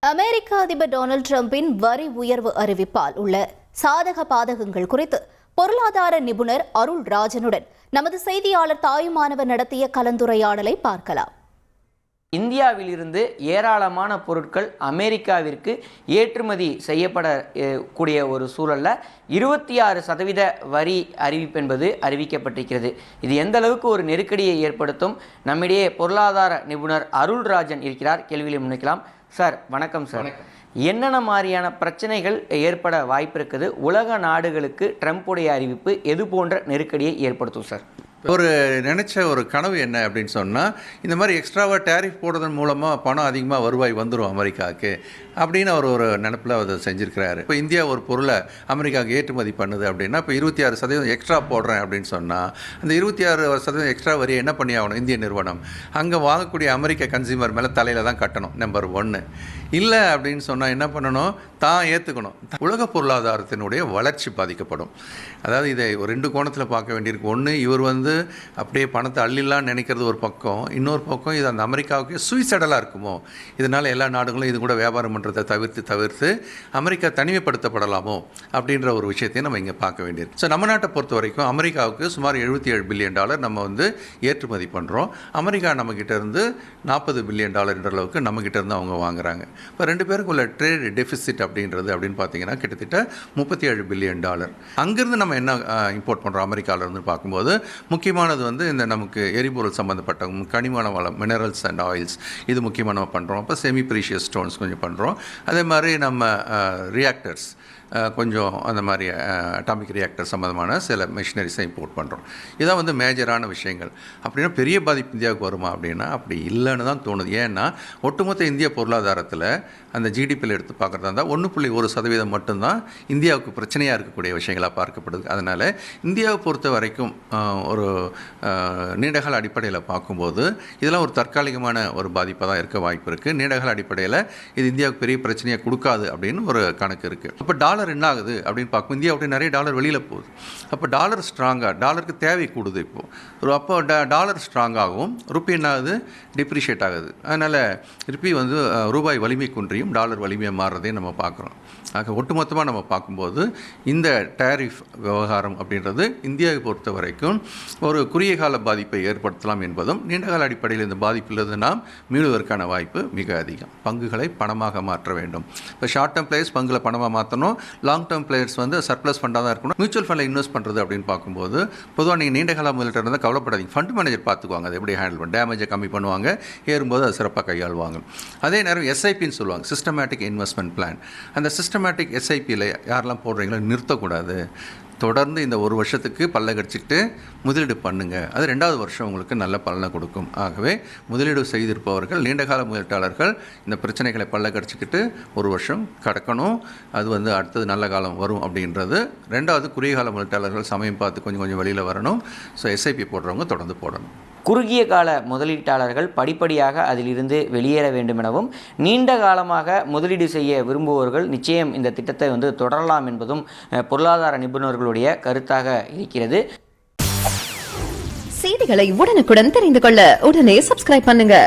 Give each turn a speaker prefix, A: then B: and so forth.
A: அமெரிக்க அதிபர் டொனால்டு டிரம்பின் வரி உயர்வு அறிவிப்பால் உள்ள சாதக பாதகங்கள் குறித்து பொருளாதார நிபுணர் அருள் ராஜனுடன் நமது செய்தியாளர் தாயுமானவர் நடத்திய கலந்துரையாடலை பார்க்கலாம்.
B: இந்தியாவிலிருந்து ஏராளமான பொருட்கள் அமெரிக்காவிற்கு ஏற்றுமதி செய்யப்படக்கூடிய ஒரு சூழலில் 26% வரி அறிவிப்பு என்பது அறிவிக்கப்பட்டிருக்கிறது. இது எந்த அளவுக்கு ஒரு நெருக்கடியை ஏற்படுத்தும்? நம்மிடையே பொருளாதார நிபுணர் அருள் ராஜன் இருக்கிறார். கேள்வியை முன்வைக்கலாம். சார் வணக்கம் சார். என்னென்ன மாதிரியான பிரச்சனைகள் ஏற்பட வாய்ப்பு இருக்குது? உலக நாடுகளுக்கு ட்ரம்ப்புடைய அறிவிப்பு எது போன்ற நெருக்கடியை ஏற்படுத்தும் சார்?
C: நினச்ச ஒரு கனவு என்ன அப்படின்னு சொன்னால், இந்த மாதிரி எக்ஸ்ட்ராவாக டேரிஃப் போடுறதன் மூலமாக பணம் அதிகமாக வருவாய் வந்துடும் அமெரிக்காவுக்கு அப்படின்னு அவர் ஒரு நினப்பில் அதை செஞ்சுருக்கிறாரு. இப்போ இந்தியா ஒரு பொருளை அமெரிக்காவுக்கு ஏற்றுமதி பண்ணுது அப்படின்னா, இப்போ 26% எக்ஸ்ட்ரா போடுறேன் அப்படின்னு சொன்னால், அந்த 26% எக்ஸ்ட்ரா வரியை என்ன பண்ணி ஆகணும்? இந்திய நிறுவனம் அங்கே வாங்கக்கூடிய அமெரிக்க கன்சியூமர் மேலே தலையில் தான் கட்டணும். நம்பர் 1. இல்லை அப்படின்னு சொன்னால் என்ன பண்ணணும்? தான் ஏற்றுக்கணும். உலக பொருளாதாரத்தினுடைய வளர்ச்சி பாதிக்கப்படும். அதாவது இதை ஒரு 2 கோணத்தில் பார்க்க வேண்டியிருக்கு. ஒன்று, இவர் அப்படியே பணத்தை அள்ளிடலான்னு நினைக்கிறது ஒரு பக்கம். இன்னொரு பக்கம், இது அந்த அமெரிக்காவுக்கு சூய்சைடலாக இருக்குமோ, இதனால் எல்லா நாடுகளும் இது கூட வியாபாரம் பண்ணுறதை தவிர்த்து அமெரிக்கா தனிமைப்படுத்தப்படலாமோ அப்படின்ற ஒரு விஷயத்தையும் நம்ம இங்கே பார்க்க வேண்டியிருக்கு. ஸோ நம்ம நாட்டை பொறுத்த வரைக்கும் அமெரிக்காவுக்கு சுமார் $77 பில்லியன் நம்ம ஏற்றுமதி பண்ணுறோம். அமெரிக்கா நம்மக்கிட்ட இருந்து $40 பில்லியன் அளவுக்கு நம்மக்கிட்ட இருந்து அவங்க வாங்குறாங்க. இப்போ 2 பேருக்குள்ள ட்ரேட் டெஃபிசிட் அப்படின்னு பார்த்தீங்கன்னா கிட்டத்தட்ட $37 பில்லியன். அங்கேருந்து நம்ம என்ன இம்போர்ட் பண்ணுறோம் அமெரிக்காவிலேருந்து பார்க்கும்போது, முக்கியமானது இந்த நமக்கு எரிபொருள் சம்மந்தப்பட்ட கனிம வளம், மினரல்ஸ் அண்ட் ஆயில்ஸ், இது முக்கியமாக நம்ம பண்ணுறோம். அப்போ செமி ப்ரீஷியஸ் ஸ்டோன்ஸ் கொஞ்சம் பண்ணுறோம். அதே மாதிரி நம்ம ரியாக்டர்ஸ் கொஞ்சம், அந்த மாதிரி அட்டாமிக் ரியாக்டர் சம்மந்தமான சில மிஷினரிஸை இம்போர்ட் பண்ணுறோம். இதான் மேஜரான விஷயங்கள். அப்படின்னா பெரிய பாதிப்பு இந்தியாவுக்கு வருமா அப்படின்னா அப்படி இல்லைன்னு தான் தோணுது. ஏன்னா ஒட்டுமொத்த இந்திய பொருளாதாரத்தில் அந்த ஜிடிபியில் எடுத்து பார்க்குறதா இருந்தால் 1.1% மட்டும்தான் இந்தியாவுக்கு பிரச்சனையாக இருக்கக்கூடிய விஷயங்களாக பார்க்கப்படுது. அதனால் இந்தியாவை பொறுத்த வரைக்கும் ஒரு நீண்டகால அடிப்படையில் பார்க்கும்போது இதெல்லாம் ஒரு தற்காலிகமான ஒரு பாதிப்பாக தான் இருக்க வாய்ப்பு இருக்குது. நீண்டகால அடிப்படையில் இது இந்தியாவுக்கு பெரிய பிரச்சனையை கொடுக்காது அப்படின்னு ஒரு கணக்கு இருக்குது. அப்போ டாலர் என்ன ஆகுது அப்படின்னு பார்க்கும், இந்தியா அப்படி நிறைய டாலர் வெளியில் போகுது. அப்போ டாலர் ஸ்ட்ராங்காக, டாலருக்கு தேவை கூடுது. இப்போது அப்போ டாலர் ஸ்ட்ராங்காகவும் ருப்பி என்ன ஆகுது? டிப்ரிஷியேட் ஆகுது. அதனால் ருப்பி ரூபாய் வலிமை குன்றியும் டாலர் வலிமையாக மாறுறதையும் நம்ம பார்க்குறோம். ஆக ஒட்டுமொத்தமாக நம்ம பார்க்கும்போது இந்த டேரிஃப் விவகாரம் அப்படின்றது இந்தியாவை பொறுத்த வரைக்கும் ஒரு குறுகிய கால பாதிப்பை ஏற்படுத்தலாம் என்பதும், நீண்டகால அடிப்படையில் இந்த பாதிப்பிலிருந்து நாம் மீளுவதற்கான வாய்ப்பு மிக அதிகம். பங்குகளை பணமாக மாற்ற வேண்டும். இப்போ ஷார்ட் டேர்ம் பிளேயர்ஸ் பங்குகளை பணமாக மாற்றணும். லாங் டேர்ம் பிளேயர்ஸ் சர்ப்ளஸ் ஃபண்டாக தான் இருக்கணும். மியூச்சுவல் ஃபண்டில் இன்வெஸ்ட் பண்ணுறது அப்படின்னு பார்க்கும்போது, பொதுவாக நீங்கள் நீண்டகால முதலீட்டு இருந்தால் கவலைப்படாதீங்க. ஃபண்ட் மேனேஜர் பார்த்துக்குவாங்க அதை எப்படி ஹேண்டில் பண்ண, டேமேஜை கம்மி பண்ணுவாங்க, ஏறும்போது அதை சிறப்பாக கையாளுவாங்க. அதே நேரம் எஸ்ஐபின்னு சொல்லுவாங்க, சிஸ்டமேட்டிக் இன்வெஸ்ட்மெண்ட் பிளான். அந்த சிஸ்டமேட்டிக் எஸ்ஐபியில் யாரெல்லாம் போடுறீங்களோ நிறுத்தக்கூடாது. தொடர்ந்து இந்த 1 வருஷத்துக்கு பல்ல கடிச்சிக்கிட்டு முதலீடு பண்ணுங்கள். அது 2வது வருஷம் உங்களுக்கு நல்ல பலனை கொடுக்கும். ஆகவே முதலீடு செய்திருப்பவர்கள், நீண்டகால முதலீட்டாளர்கள் இந்த பிரச்சனைகளை பல்ல கடிச்சிக்கிட்டு 1 வருஷம் கடக்கணும். அது அடுத்தது நல்ல காலம் வரும் அப்படின்றது. 2வது குறுகிய கால முதலீட்டாளர்கள் சமயம் பார்த்து கொஞ்சம் வெளியில் வரணும். ஸோ எஸ்ஐபி போடுறவங்க தொடர்ந்து போடணும்.
B: குறுகிய கால முதலீட்டாளர்கள் படிப்படியாக அதிலிருந்து வெளியேற வேண்டும் எனவும், நீண்ட காலமாக முதலீடு செய்ய விரும்புபவர்கள் நிச்சயம் இந்த திட்டத்தை தொடரலாம் என்பதும் பொருளாதார நிபுணர்களுடைய கருத்தாக இருக்கிறது.
D: செய்திகளை உடனுக்குடன் தெரிந்து கொள்ள உடனே சப்ஸ்கிரைப் பண்ணுங்க.